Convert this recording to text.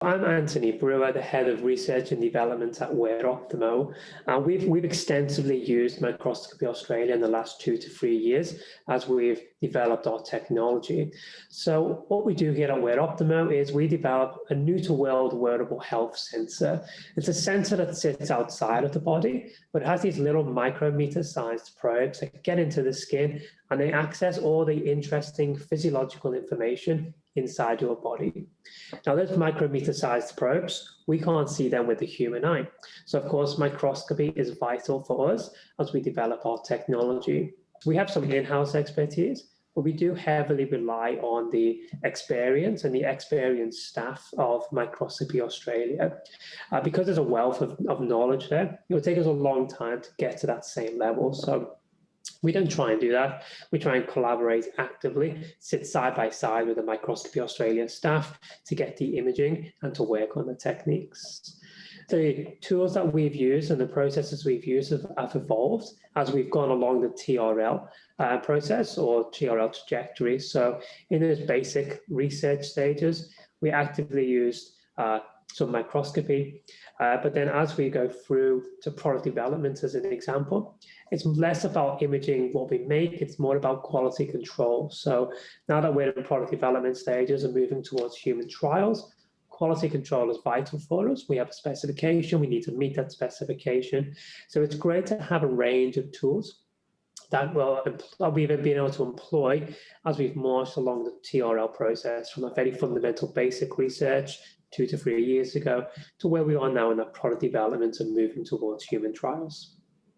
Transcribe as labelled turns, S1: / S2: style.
S1: I'm Anthony Brewer, the head of research and development at WearOptimo. We've extensively used Microscopy Australia in the last 2 to 3 years as we've developed our technology. So what we do here at WearOptimo is we develop a new-to-world wearable health sensor. It's a sensor that sits outside of the body, but it has these little micrometer-sized probes that get into the skin and they access all the interesting physiological information inside your body. Now, those micrometer-sized probes, we can't see them with the human eye. So, of course, microscopy is vital for us as we develop our technology. We have some in-house expertise, but we do heavily rely on the experience and the experienced staff of Microscopy Australia. Because there's a wealth of knowledge there, it will take us a long time to get to that same level. So we don't try and do that. We try and collaborate actively, sit side by side with the Microscopy Australia staff to get the imaging and to work on the techniques. The tools that we've used and the processes we've used have evolved as we've gone along the TRL process or TRL trajectory. So in those basic research stages, we actively used some microscopy, but then as we go through to product development, as an example, it's less about imaging what we make, it's more about quality control. So now that we're in product development stages and moving towards human trials, quality control is vital for us. We have a specification, we need to meet that specification. So it's great to have a range of tools that we've been able to employ as we've marched along the TRL process from a very fundamental basic research 2 to 3 years ago to where we are now in that product development and moving towards human trials.